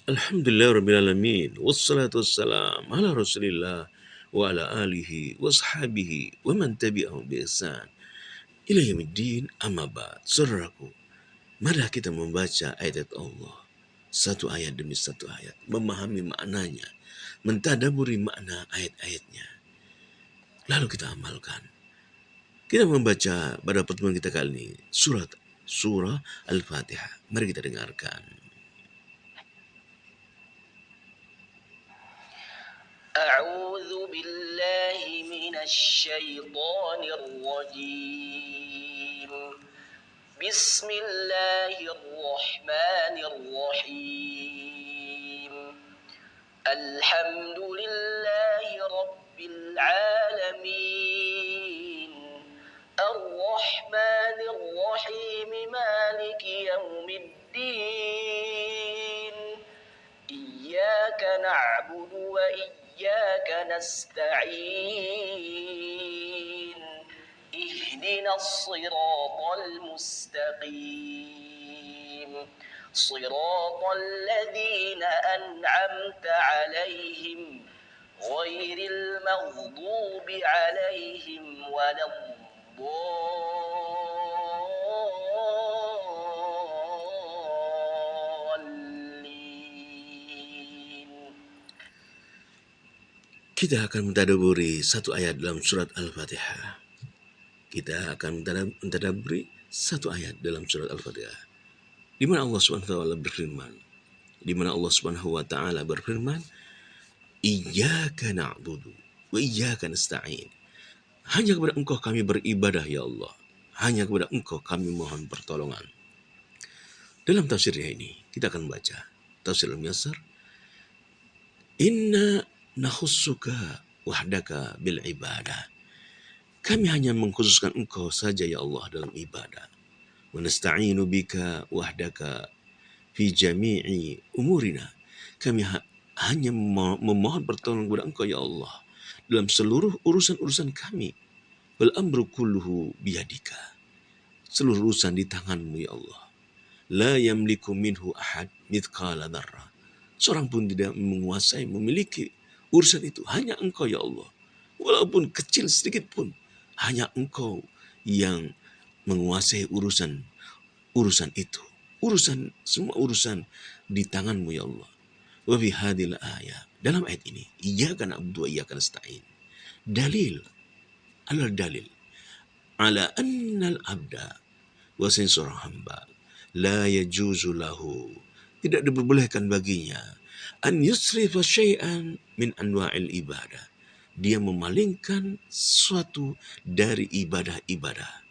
Alhamdulillahirrabbilalamin. Wassalatu wassalam ala rasulillah wa ala alihi wa sahbihi wa man tabi'ahum bi ihsan ila yaumiddin amma ba'd. Saudaraku, mari kita membaca ayat Allah satu ayat demi satu ayat, memahami maknanya, mentadaburi makna ayat-ayatnya, lalu kita amalkan. Kita membaca pada pertemuan kita kali ini surah Al-Fatihah. Mari kita dengarkan. أعوذ بالله من الشيطان الرجيم بسم الله الرحمن الرحيم الحمد لله رب العالمين الرحمن الرحيم مالك يوم الدين إياك نعبد وإياك نستعين اهدنا الصراط المستقيم صراط الذين أنعمت عليهم غير المغضوب عليهم ولا الضالين. Kita akan mentadaburi satu ayat dalam surat Al-Fatihah. Kita akan mentadaburi satu ayat dalam surat Al-Fatihah, di mana Allah Subhanahu wa taala berfirman, Iyyaka na'budu wa iyyaka nasta'in. Hanya kepada Engkau kami beribadah ya Allah. Hanya kepada Engkau kami mohon pertolongan. Dalam tafsirnya ini kita akan baca tafsir Al-Muyassar. Inna nakhussuka wahdaka bil ibadah. Kami hanya mengkhususkan Engkau saja ya Allah dalam ibadah. Wa nasta'inu bika wahdaka fi jami'i umurina. Kami hanya memohon pertolongan kepada Engkau ya Allah dalam seluruh urusan-urusan kami. Wal amru kulluhu biyadika. Seluruh urusan di tangan-Mu ya Allah. La yamliku minhu ahad mithqala dzarrah. Seorang pun tidak memiliki urusan itu, hanya Engkau ya Allah. Walaupun kecil sedikit pun, hanya Engkau yang menguasai urusan itu. Semua urusan di tangan-Mu ya Allah. Wa fi hadhil ayat, dalam ayat ini, iyyaka na'budu wa iyyaka nasta'in. Dalil ala annal abda, bahwasanya seorang hamba la yajuzu lahu, tidak diperbolehkan baginya, an yusrifa syai'an min anwa'il ibadah, dia memalingkan suatu dari ibadah-ibadah.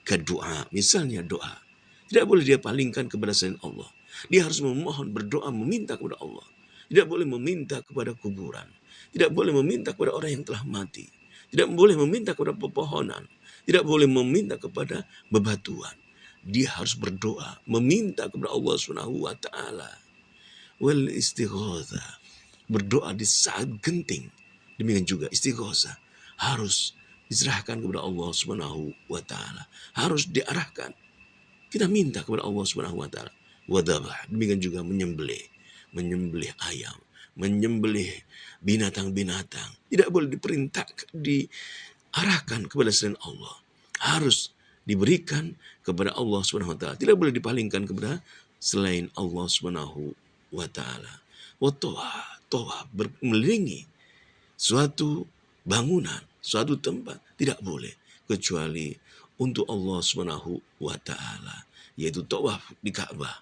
Kedua, misalnya doa, tidak boleh dia palingkan kepada selain Allah. Dia harus memohon, berdoa, meminta kepada Allah. Tidak boleh meminta kepada kuburan. Tidak boleh meminta kepada orang yang telah mati. Tidak boleh meminta kepada pepohonan. Tidak boleh meminta kepada bebatuan. Dia harus berdoa, meminta kepada Allah Subhanahu wa taala. Wal istighatsah, berdoa di saat genting. Demikian juga istighatsah harus diserahkan kepada Allah Subhanahu wa taala. Harus diarahkan. Kita minta kepada Allah Subhanahu wa taala. Wadabah, demikian juga menyembelih ayam, menyembelih binatang-binatang. Tidak boleh diarahkan kepada selain Allah. Harus diberikan kepada Allah Subhanahu wa taala. Tidak boleh dipalingkan kepada selain Allah Subhanahu wa taala. Wa tawaf, mengelilingi suatu bangunan, suatu tempat, tidak boleh kecuali untuk Allah Subhanahu wa taala, yaitu tawaf di Ka'bah.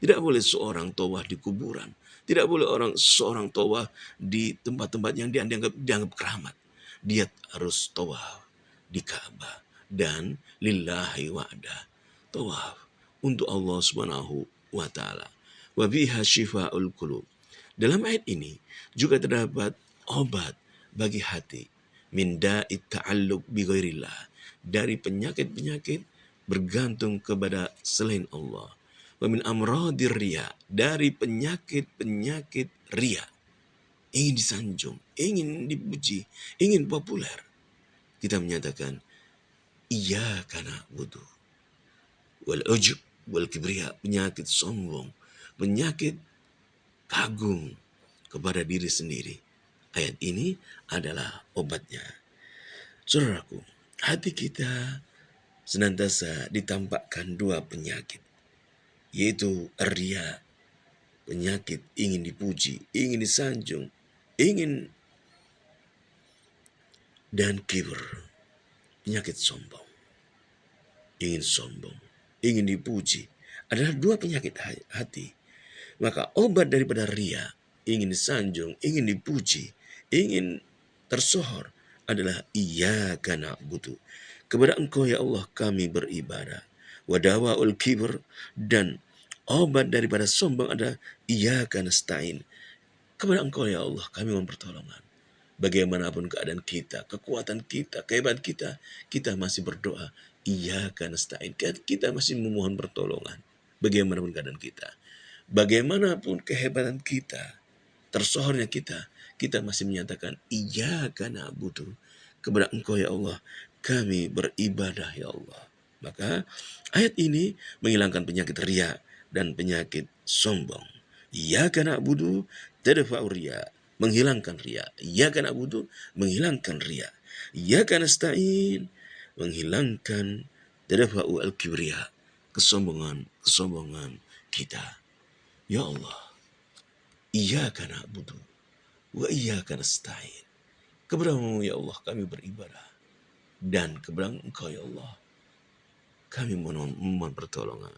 Tidak boleh seorang tawaf di kuburan. Tidak boleh seorang tawaf di tempat-tempat yang dianggap keramat. Dia harus tawaf di Ka'bah dan lillahi wa'da. Tawaf untuk Allah Subhanahu wa taala. Wa biha syifa'ul qulub. Dalam ayat ini juga terdapat obat bagi hati, min da'it ta'alluq bi ghairillah, dari penyakit-penyakit bergantung kepada selain Allah. Wa min amradir riya, dari penyakit-penyakit riya, ingin disanjung, ingin dipuji, ingin populer. Kita menyatakan iyyaka na'budu wal ujub wal kibriya, penyakit sombong, penyakit kagum kepada diri sendiri. Ayat ini adalah obatnya. Saudaraku, hati kita senantiasa ditampakkan dua penyakit, yaitu ria, penyakit ingin dipuji, ingin disanjung, ingin, dan kibir, penyakit sombong. Ingin sombong, ingin dipuji, adalah dua penyakit hati. Maka obat daripada ria, ingin disanjung, ingin dipuji, ingin tersohor, adalah iyyaka na'budu. Kepada Engkau ya Allah kami beribadah. Wa dawa'ul kibr, dan obat daripada sombong adalah iyyaka nasta'in. Kepada Engkau ya Allah kami mohon pertolongan. Bagaimanapun keadaan kita, kekuatan kita, kehebatan kita masih berdoa. Iyyaka nasta'in. Kita masih memohon pertolongan. Bagaimanapun keadaan kita. Bagaimanapun kehebatan kita, tersohornya kita masih menyatakan iyyaka na'budu. Kepada Engkau ya Allah kami beribadah ya Allah. Maka ayat ini menghilangkan penyakit riya dan penyakit sombong. Iyyaka na'budu tadfa'u riya, menghilangkan riya. Iyyaka na'budu, menghilangkan riya. Iyyaka nasta'in, menghilangkan tadfa'u al-kibriya, kesombongan kita. Ya Allah, iyyaka na'budu wa iyyaka nasta'in. Kepada-Mu ya Allah kami beribadah, dan kepada Engkau ya Allah kami mohon pertolongan.